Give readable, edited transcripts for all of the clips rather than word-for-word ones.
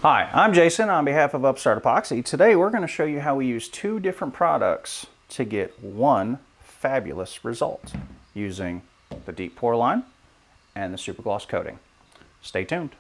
Hi, I'm Jason on behalf of Upstart Epoxy. Today we're going to show you how we use two different products to get one fabulous result using the Deep Pour line and the SuperGloss coating. Stay tuned.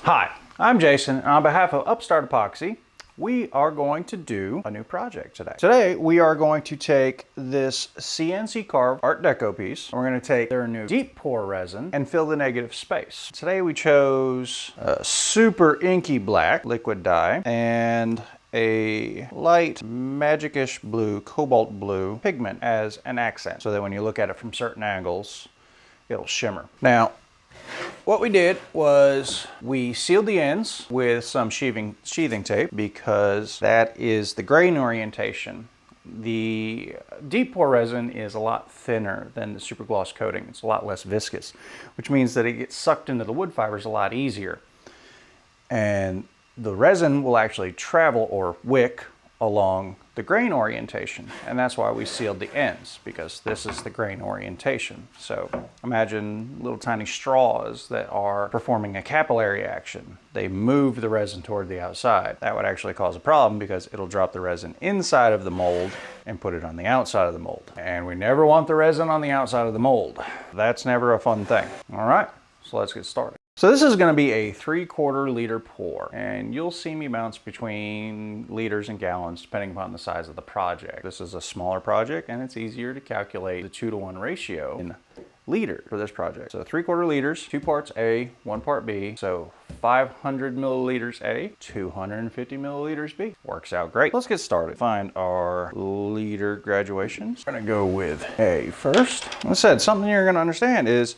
Hi, I'm Jason, and on behalf of Upstart Epoxy, we are going to do a new project today. Today, we are going to take this CNC carved Art Deco piece. We're going to take their new Deep Pour Resin and fill the negative space. Today, we chose a super inky black liquid dye and a light magic-ish blue, cobalt blue pigment as an accent, so that when you look at it from certain angles, it'll shimmer. Now, what we did was we sealed the ends with some sheathing tape because that is the grain orientation. The Deep Pour resin is a lot thinner than the SuperGloss coating. It's a lot less viscous, which means that it gets sucked into the wood fibers a lot easier. And the resin will actually travel or wick along the grain orientation, and that's why we sealed the ends, because this is the grain orientation. So imagine little tiny straws that are performing a capillary action. They move the resin toward the outside. That would actually cause a problem because it'll drop the resin inside of the mold and put it on the outside of the mold. And we never want the resin on the outside of the mold. That's never a fun thing. All right, so let's get started. So this is going to be a 3/4 liter pour, and you'll see me bounce between liters and gallons depending upon the size of the project. This is a smaller project, and it's easier to calculate the 2-to-1 ratio in liters for this project. So 3/4 liters, 2 parts A, 1 part B, so 500 milliliters A, 250 milliliters B. Works out great. Let's get started. Find our liter graduations. We're going to go with A first. Like I said, something you're going to understand is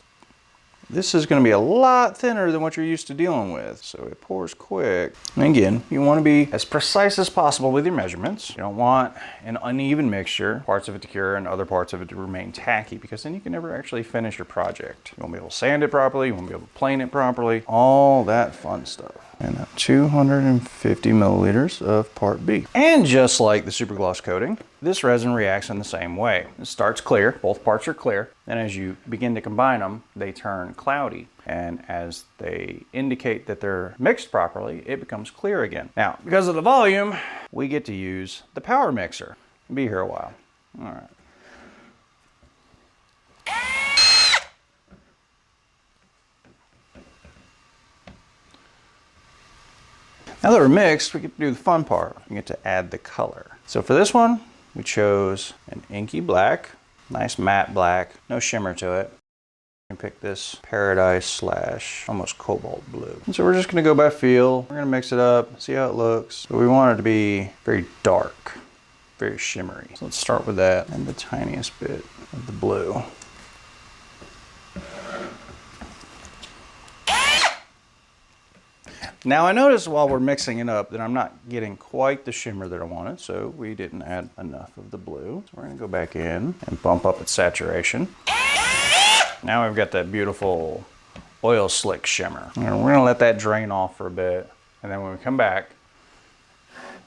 this is going to be a lot thinner than what you're used to dealing with, so it pours quick. And again, you want to be as precise as possible with your measurements. You don't want an uneven mixture, parts of it to cure and other parts of it to remain tacky, because then you can never actually finish your project. You won't be able to sand it properly, you won't be able to plane it properly, all that fun stuff. And now 250 milliliters of part B. And just like the SuperGloss coating, this resin reacts in the same way. It starts clear, both parts are clear, and as you begin to combine them, they turn cloudy. And as they indicate that they're mixed properly, it becomes clear again. Now, because of the volume, we get to use the power mixer. It'll be here a while. All right. Now that we're mixed, we get to do the fun part. We get to add the color. So for this one, we chose an inky black, nice matte black, no shimmer to it. You can pick this paradise / almost cobalt blue. And so we're just gonna go by feel. We're gonna mix it up, see how it looks. But we want it to be very dark, very shimmery. So let's start with that and the tiniest bit of the blue. Now I noticed while we're mixing it up that I'm not getting quite the shimmer that I wanted, so we didn't add enough of the blue. So we're gonna go back in and bump up its saturation. Now we've got that beautiful oil slick shimmer. And we're gonna let that drain off for a bit, and then when we come back,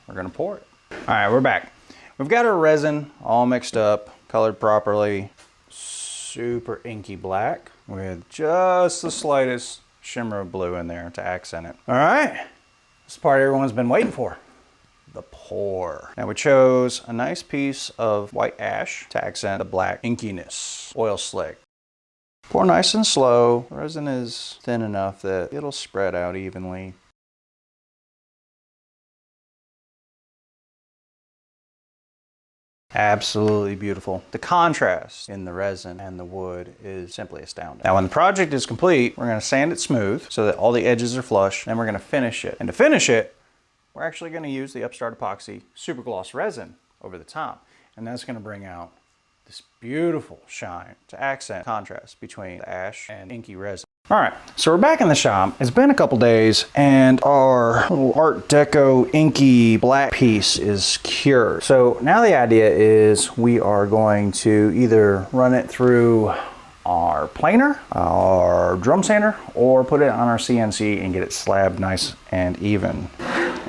we're gonna pour it. All right, we're back. We've got our resin all mixed up, colored properly, super inky black with just the slightest shimmer of blue in there to accent it. All right, this part everyone's been waiting for, the pour. Now we chose a nice piece of white ash to accent the black inkiness, oil slick. Pour nice and slow. The resin is thin enough that it'll spread out evenly. Absolutely beautiful. The contrast in the resin and the wood is simply astounding. Now when the project is complete, we're going to sand it smooth so that all the edges are flush, then we're going to finish it. And to finish it, we're actually going to use the Upstart Epoxy SuperGloss resin over the top. And that's going to bring out this beautiful shine to accent contrast between the ash and inky resin. All right, so we're back in the shop. It's been a couple days and our little Art Deco inky black piece is cured. So now the idea is we are going to either run it through our planer, our drum sander, or put it on our CNC and get it slabbed nice and even.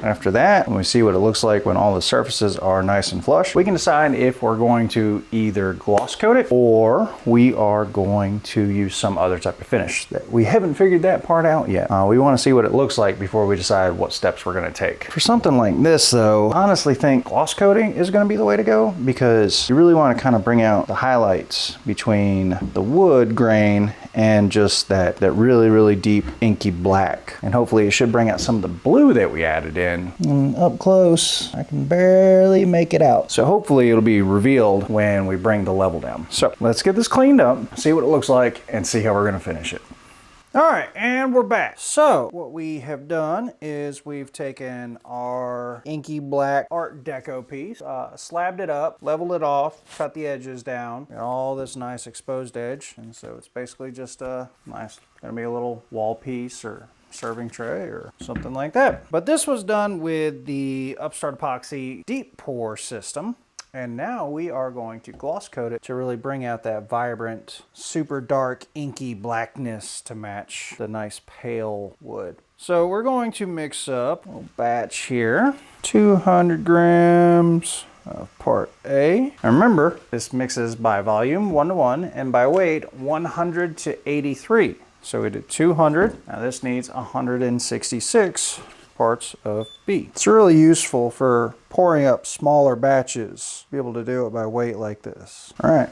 After that, when we see what it looks like when all the surfaces are nice and flush, we can decide if we're going to either gloss coat it or we are going to use some other type of finish. We haven't figured that part out yet. We want to see what it looks like before we decide what steps we're going to take. For something like this though, I honestly think gloss coating is going to be the way to go, because you really want to kind of bring out the highlights between the wood grain and just that really deep inky black. And hopefully it should bring out some of the blue that we added in. And up close, I can barely make it out. So hopefully it'll be revealed when we bring the level down. So let's get this cleaned up, see what it looks like, and see how we're gonna finish it. All right, and we're back. So what we have done is we've taken our inky black Art Deco piece, slabbed it up, leveled it off, cut the edges down, got all this nice exposed edge. And so it's basically just a nice, gonna be a little wall piece or serving tray or something like that. But this was done with the Upstart Epoxy Deep Pour system. And now we are going to gloss coat it to really bring out that vibrant, super dark, inky blackness to match the nice pale wood. So we're going to mix up a little batch here, 200 grams of part A. And remember, this mixes by volume 1:1 and by weight 100 to 83. So we did 200. Now this needs 166 parts of B. It's really useful for pouring up smaller batches, be able to do it by weight like this. All right,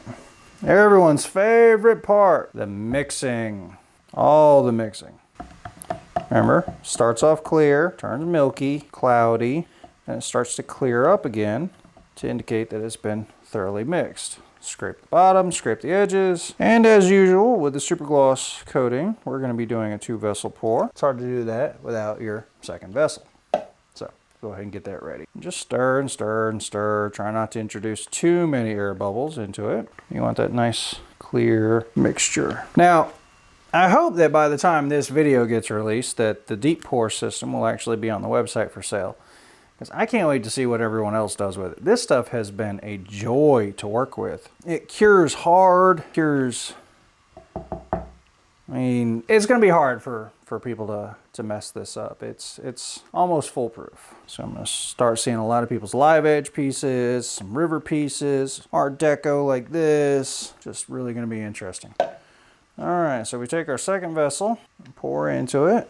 everyone's favorite part, the mixing, all the mixing. Remember, starts off clear, turns milky, cloudy, and it starts to clear up again to indicate that it's been thoroughly mixed. Scrape the bottom, scrape the edges, and as usual with the SuperGloss coating, we're going to be doing a 2-vessel pour. It's hard to do that without your second vessel. So go ahead and get that ready. Just stir and stir and stir. Try not to introduce too many air bubbles into it. You want that nice clear mixture. Now, I hope that by the time this video gets released that the Deep Pour system will actually be on the website for sale, because I can't wait to see what everyone else does with it. This stuff has been a joy to work with. It cures hard, cures, I mean, it's gonna be hard for people to mess this up. It's almost foolproof. So I'm gonna start seeing a lot of people's live edge pieces, some river pieces, Art Deco like this. Just really gonna be interesting. All right, so we take our second vessel, pour into it,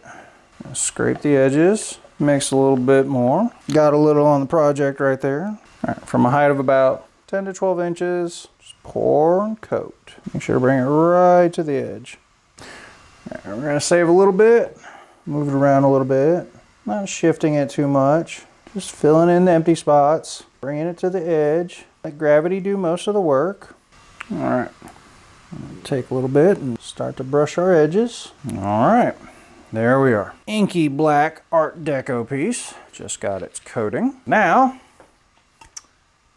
scrape the edges, mix a little bit more. Got a little on the project right there. All right, from a height of about 10 to 12 inches, just pour and coat. Make sure to bring it right to the edge. All right, we're gonna save a little bit, move it around a little bit, not shifting it too much, just filling in the empty spots, bringing it to the edge. Let gravity do most of the work. All right, take a little bit and start to brush our edges. All right. There we are. Inky black Art Deco piece. Just got its coating. Now,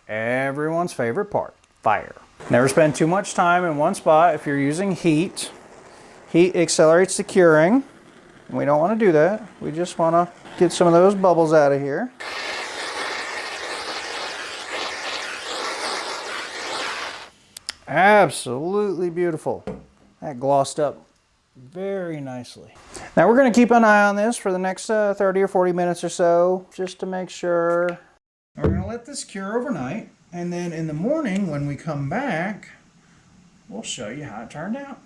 everyone's favorite part, fire. Never spend too much time in one spot if you're using heat. Heat accelerates the curing. We don't want to do that. We just want to get some of those bubbles out of here. Absolutely beautiful. That glossed up very nicely. Now we're going to keep an eye on this for the next 30 or 40 minutes or so, just to make sure. We're going to let this cure overnight, and then in the morning when we come back, we'll show you how it turned out.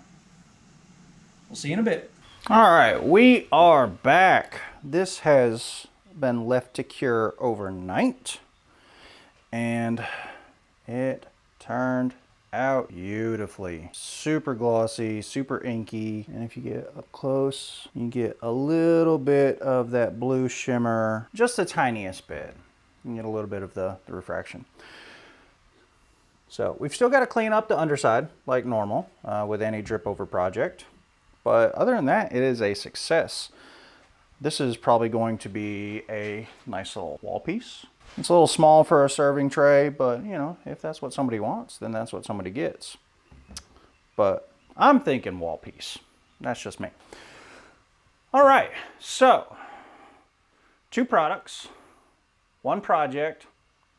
We'll see you in a bit. All right, we are back. This has been left to cure overnight, and it turned out beautifully. Super glossy, super inky, and if you get up close, you get a little bit of that blue shimmer, just the tiniest bit. You can get a little bit of the refraction. So we've still got to clean up the underside like normal with any drip over project, but other than that, it is a success. This is probably going to be a nice little wall piece. It's a little small for a serving tray, but you know, if that's what somebody wants, then that's what somebody gets. But I'm thinking wall piece. That's just me. All right, so 2 products, 1 project,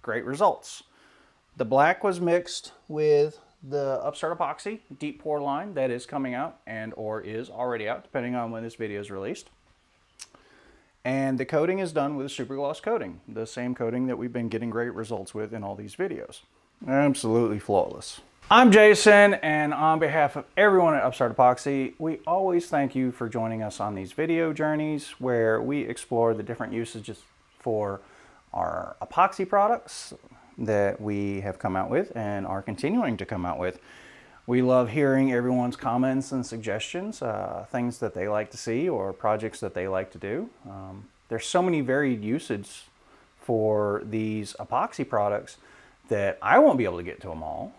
great results. The black was mixed with the Upstart Epoxy Deep Pour line that is coming out and or is already out, depending on when this video is released. And the coating is done with a SuperGloss coating, the same coating that we've been getting great results with in all these videos. Absolutely flawless. I'm Jason, and on behalf of everyone at Upstart Epoxy, we always thank you for joining us on these video journeys where we explore the different usages for our epoxy products that we have come out with and are continuing to come out with. We love hearing everyone's comments and suggestions, things that they like to see or projects that they like to do. There's so many varied usages for these epoxy products that I won't be able to get to them all.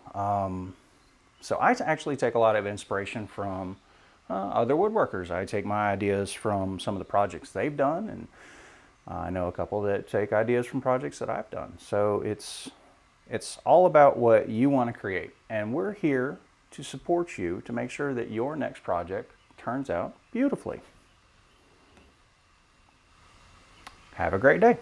So I actually take a lot of inspiration from other woodworkers. I take my ideas from some of the projects they've done, and I know a couple that take ideas from projects that I've done. So it's all about what you want to create, and we're here to support you to make sure that your next project turns out beautifully. Have a great day.